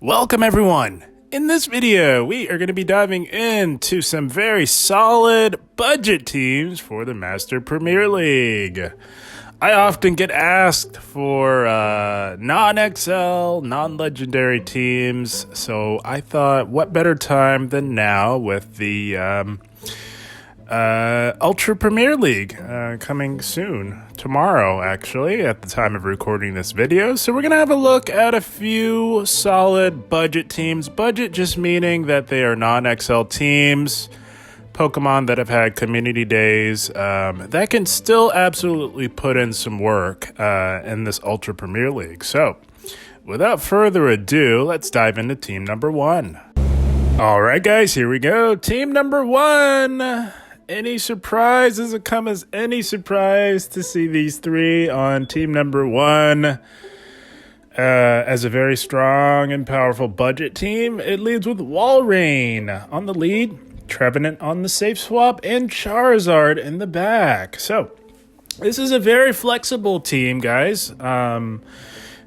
Welcome everyone! In this video, we are going to be diving into some very solid budget teams for the Master Premier League. I often get asked for non-XL, non-legendary teams, so I thought what better time than now with the Ultra Premier League coming soon, tomorrow actually, at the time of recording this video. So we're going to have a look at a few solid budget teams. Budget just meaning that they are non-XL teams, Pokemon that have had community days, that can still absolutely put in some work in this Ultra Premier League. So without further ado, let's dive into team number one. All right, guys, here we go. Team number one. Any surprise? Does it come as any surprise to see these three on team number one? As a very strong and powerful budget team, it leads with Walrein on the lead, Trevenant on the safe swap, and Charizard in the back. So this is a very flexible team, guys.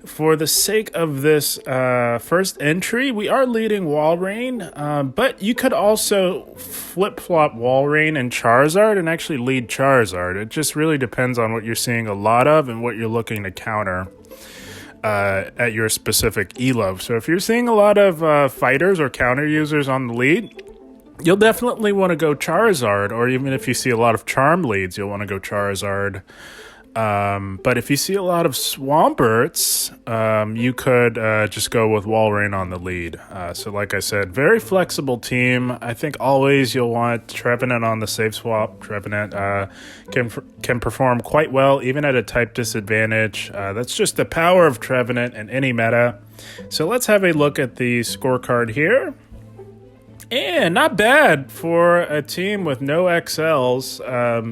For the sake of this first entry, we are leading Walrein, but you could also flip-flop Walrein and Charizard and actually lead Charizard. It just really depends on what you're seeing a lot of and what you're looking to counter at your specific elo. So if you're seeing a lot of fighters or counter users on the lead, you'll definitely want to go Charizard, or even if you see a lot of Charm leads, you'll want to go Charizard. But if you see a lot of Swamperts, you could just go with Walrein on the lead. So like I said, very flexible team. I think always you'll want Trevenant on the safe swap. Trevenant can perform quite well, even at a type disadvantage. That's just the power of Trevenant in any meta. So let's have a look at the scorecard here. And not bad for a team with no XLs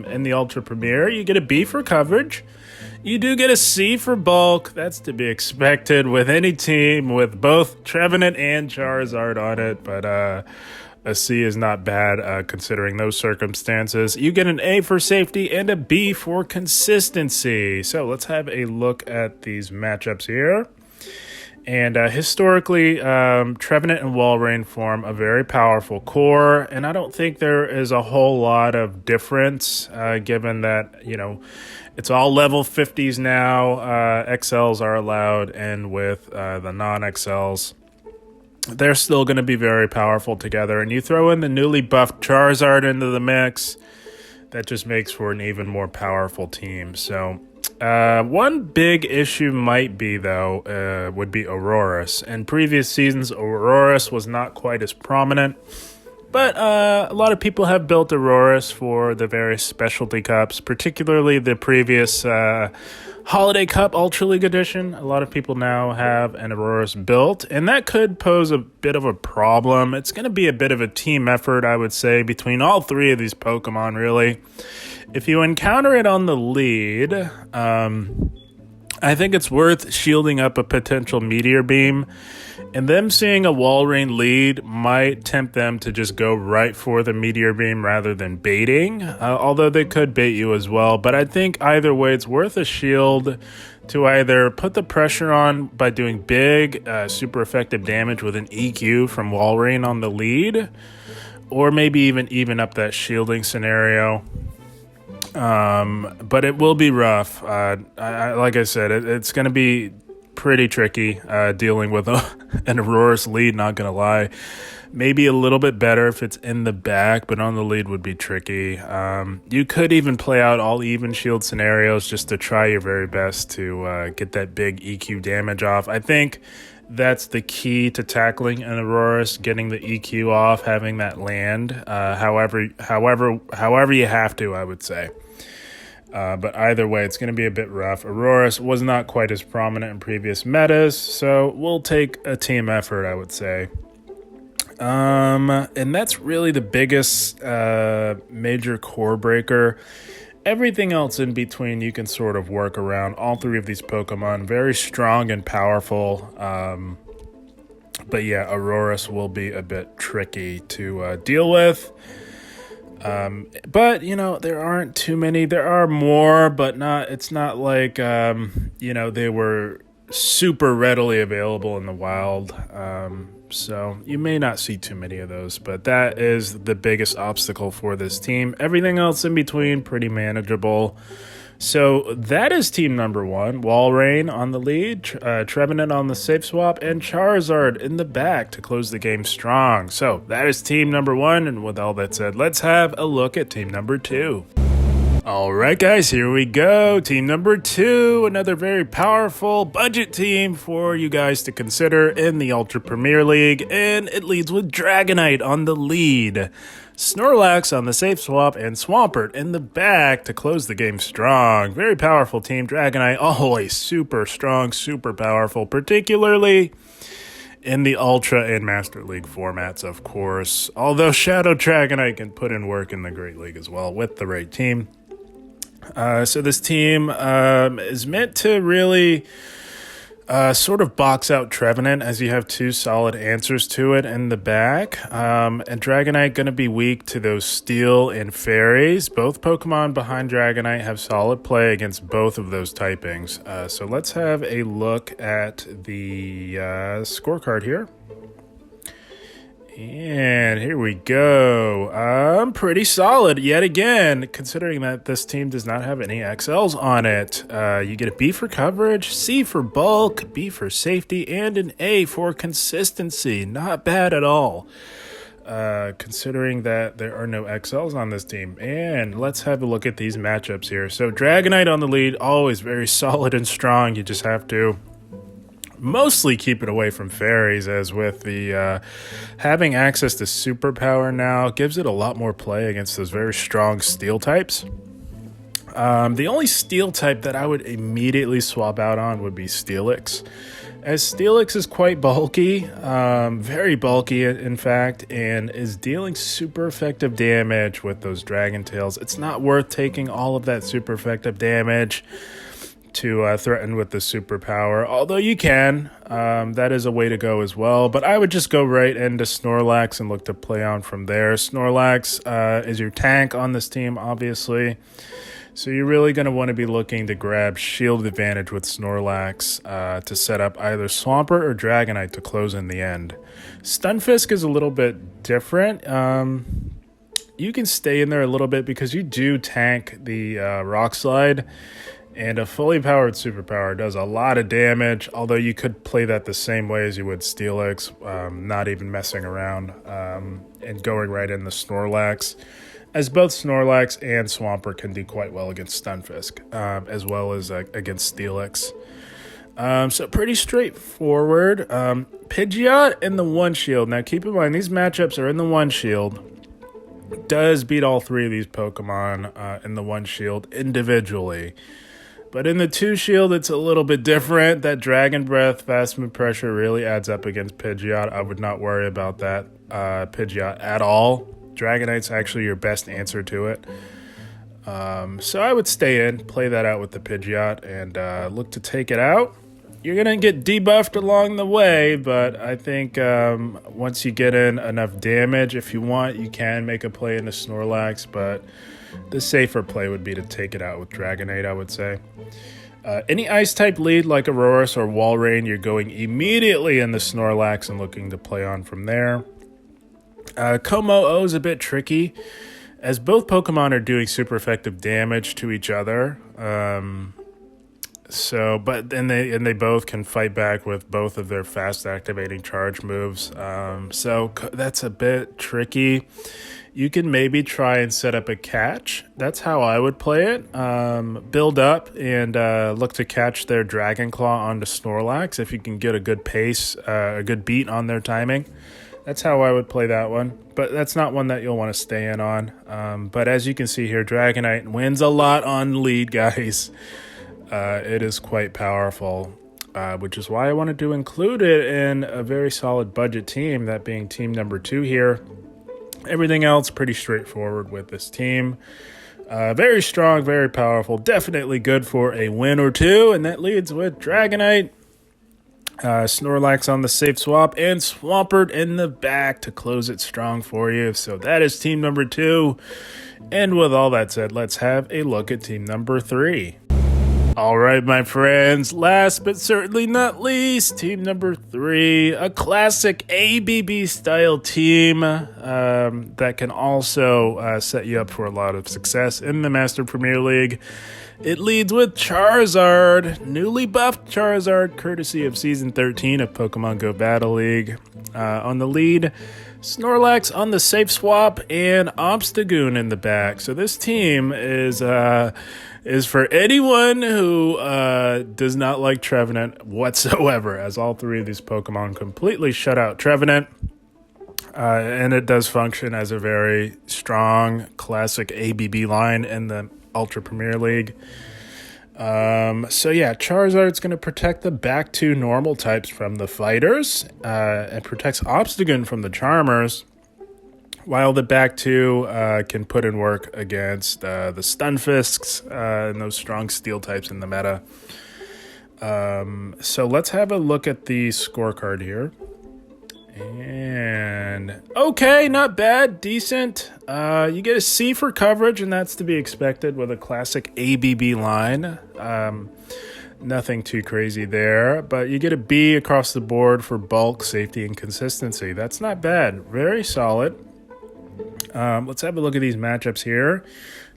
in the Ultra Premier. You get a B for coverage. You do get a C for bulk. That's to be expected with any team with both Trevenant and Charizard on it. But a C is not bad considering those circumstances. You get an A for safety and a B for consistency. So let's have a look at these matchups here. And historically, Trevenant and Walrein form a very powerful core, and I don't think there is a whole lot of difference, given that, you know, it's all level 50s now. XLs are allowed, and with the non-XLs, they're still going to be very powerful together. And you throw in the newly buffed Charizard into the mix, that just makes for an even more powerful team. So one big issue might be, though, would be Aurorus. In previous seasons, Aurorus was not quite as prominent, but a lot of people have built Aurorus for the various specialty cups, particularly the previous Holiday Cup Ultra League Edition. A lot of people now have an Aurorus built, and that could pose a bit of a problem. It's going to be a bit of a team effort, I would say, between all three of these Pokemon, really. If you encounter it on the lead, I think it's worth shielding up a potential Meteor Beam, and them seeing a Walrein lead might tempt them to just go right for the Meteor Beam rather than baiting, although they could bait you as well. But I think either way, it's worth a shield to either put the pressure on by doing big, super effective damage with an EQ from Walrein on the lead, or maybe even up that shielding scenario. But it will be rough. Like I said, it's going to be pretty tricky dealing with an Aurorus lead, not going to lie. Maybe a little bit better if it's in the back, but on the lead would be tricky. You could even play out all even shield scenarios just to try your very best to get that big EQ damage off. I think that's the key to tackling an Aurorus, getting the EQ off, having that land. However you have to, I would say. But either way, it's going to be a bit rough. Aurorus was not quite as prominent in previous metas, so we'll take a team effort, I would say. And that's really the biggest major core breaker. Everything else in between you can sort of work around. All three of these Pokemon, very strong and powerful. But yeah, Aurorus will be a bit tricky to deal with. But, you know, there aren't too many. There are more, but it's not like, you know, they were super readily available in the wild. So you may not see too many of those, but that is the biggest obstacle for this team. Everything else in between, pretty manageable. So that is team number 1. Walrein on the lead, Trevenant on the safe swap, and Charizard in the back to close the game strong. So that is team number 1, and with all that said, let's have a look at team number 2. All right, guys, here we go. Team number 2, another very powerful budget team for you guys to consider in the Ultra Premier League, and it leads with Dragonite on the lead, Snorlax on the safe swap, and Swampert in the back to close the game strong. Very powerful team. Dragonite always super strong, super powerful, particularly in the Ultra and Master League formats, of course. Although Shadow Dragonite can put in work in the Great League as well with the right team. So this team is meant to really sort of box out Trevenant, as you have 2 solid answers to it in the back. And Dragonite going to be weak to those Steel and Fairies. Both Pokemon behind Dragonite have solid play against both of those typings. So let's have a look at the scorecard here. And here we go. Pretty solid yet again, considering that this team does not have any XLs on it. You get a B for coverage, C for bulk, B for safety, and an A for consistency. Not bad at all, considering that there are no XLs on this team. And let's have a look at these matchups here. So Dragonite on the lead, always very solid and strong. You just have to mostly keep it away from Fairies, as with the having access to superpower now gives it a lot more play against those very strong Steel types. The only Steel type that I would immediately swap out on would be Steelix, as Steelix is quite bulky, very bulky in fact, and is dealing super effective damage with those Dragon Tails. It's not worth taking all of that super effective damage to threaten with the superpower, although you can. That is a way to go as well, but I would just go right into Snorlax and look to play on from there. Snorlax is your tank on this team, obviously, so you're really going to want to be looking to grab shield advantage with Snorlax to set up either Swampert or Dragonite to close in the end. Stunfisk is a little bit different. You can stay in there a little bit because you do tank the Rock Slide, and a fully powered superpower does a lot of damage, although you could play that the same way as you would Steelix, not even messing around, and going right in the Snorlax, as both Snorlax and Swampert can do quite well against Stunfisk, as well as against Steelix. So pretty straightforward. Pidgeot in the 1 shield. Now keep in mind, these matchups are in the 1 shield. Does beat all 3 of these Pokemon in the 1 shield individually. But in the 2 shield, it's a little bit different. That Dragon Breath, Fast Move Pressure really adds up against Pidgeot. I would not worry about that Pidgeot at all. Dragonite's actually your best answer to it. So I would stay in, play that out with the Pidgeot, and look to take it out. You're going to get debuffed along the way, but I think once you get in enough damage, if you want, you can make a play into Snorlax, but the safer play would be to take it out with Dragonite, I would say. Any Ice-type lead like Aurorus or Walrein, you're going immediately into Snorlax and looking to play on from there. Kommo-o is a bit tricky, as both Pokemon are doing super effective damage to each other. But they both can fight back with both of their fast activating charge moves. So that's a bit tricky. You can maybe try and set up a catch. That's how I would play it. Build up and look to catch their Dragon Claw onto Snorlax if you can get a good pace, a good beat on their timing. That's how I would play that one. But that's not one that you'll want to stay in on. But as you can see here, Dragonite wins a lot on lead, guys. It is quite powerful, which is why I wanted to include it in a very solid budget team, that being team number 2 here. Everything else pretty straightforward with this team. Very strong, very powerful, definitely good for a win or 2, and that leads with Dragonite, Snorlax on the safe swap, and Swampert in the back to close it strong for you. So that is team number 2. And with all that said, let's have a look at team number 3. All right, my friends, last but certainly not least, team number 3, a classic ABB style team that can also set you up for a lot of success in the Master Premier League. It leads with Charizard, newly buffed Charizard, courtesy of Season 13 of Pokemon Go Battle League. On the lead, Snorlax on the safe swap, and Obstagoon in the back. So this team is for anyone who does not like Trevenant whatsoever, as all 3 of these Pokemon completely shut out Trevenant. And it does function as a very strong classic ABB line in the Ultra Premier League. So yeah, Charizard's going to protect the back 2 normal types from the fighters. It protects Obstagoon from the Charmers, while the back 2 can put in work against the Stunfisks and those strong steel types in the meta. So let's have a look at the scorecard here. And okay, not bad, decent. You get a C for coverage, and that's to be expected with a classic ABB line. Nothing too crazy there, but you get a B across the board for bulk, safety, and consistency. That's not bad. Very solid. Let's have a look at these matchups here.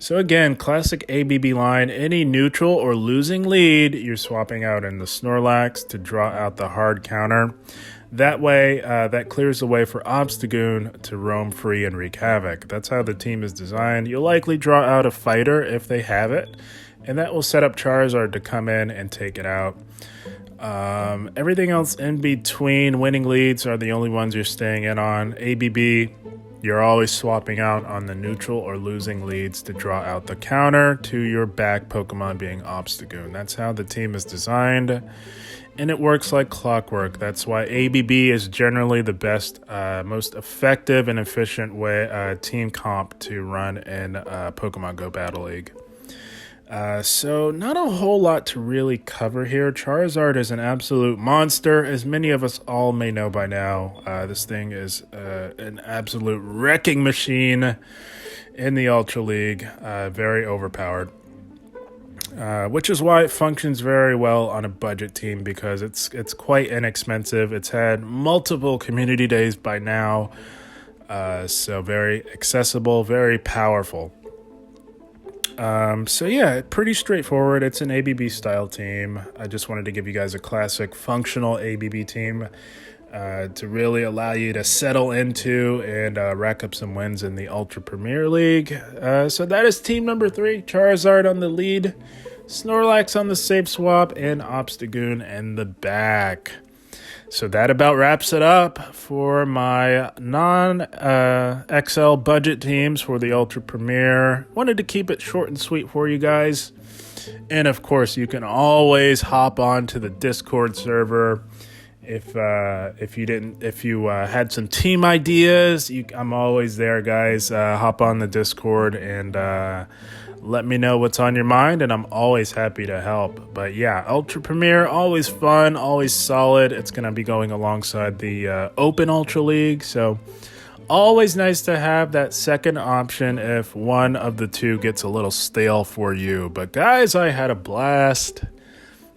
So again, classic ABB line. Any neutral or losing lead, you're swapping out in the Snorlax to draw out the hard counter. That way, that clears the way for Obstagoon to roam free and wreak havoc. That's how the team is designed. You'll likely draw out a fighter if they have it, and that will set up Charizard to come in and take it out. Everything else in between winning leads are the only ones you're staying in on. ABB, you're always swapping out on the neutral or losing leads to draw out the counter to your back Pokemon being Obstagoon. That's how the team is designed. And it works like clockwork. That's why ABB is generally the best, most effective and efficient way team comp to run in Pokemon Go Battle League. So not a whole lot to really cover here. Charizard is an absolute monster, as many of us all may know by now. This thing is an absolute wrecking machine in the Ultra League, very overpowered. Which is why it functions very well on a budget team, because it's quite inexpensive. It's had multiple community days by now, so very accessible, very powerful. So yeah, pretty straightforward. It's an ABB style team. I just wanted to give you guys a classic functional ABB team to really allow you to settle into and rack up some wins in the Ultra Premier League. So that is team number 3. Charizard on the lead, Snorlax on the safe swap, and Obstagoon in the back. So that about wraps it up for my non-XL budget teams for the Ultra Premier. Wanted to keep it short and sweet for you guys. And of course, you can always hop on to the Discord server. If you had some team ideas, I'm always there, guys. Hop on the Discord and let me know what's on your mind, and I'm always happy to help. But yeah, Ultra Premier, always fun, always solid. It's going to be going alongside the Open Ultra League, so always nice to have that second option if one of the two gets a little stale for you. But guys, I had a blast.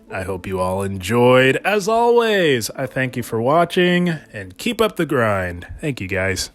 I hope you all enjoyed. As always, I thank you for watching, and keep up the grind. Thank you, guys.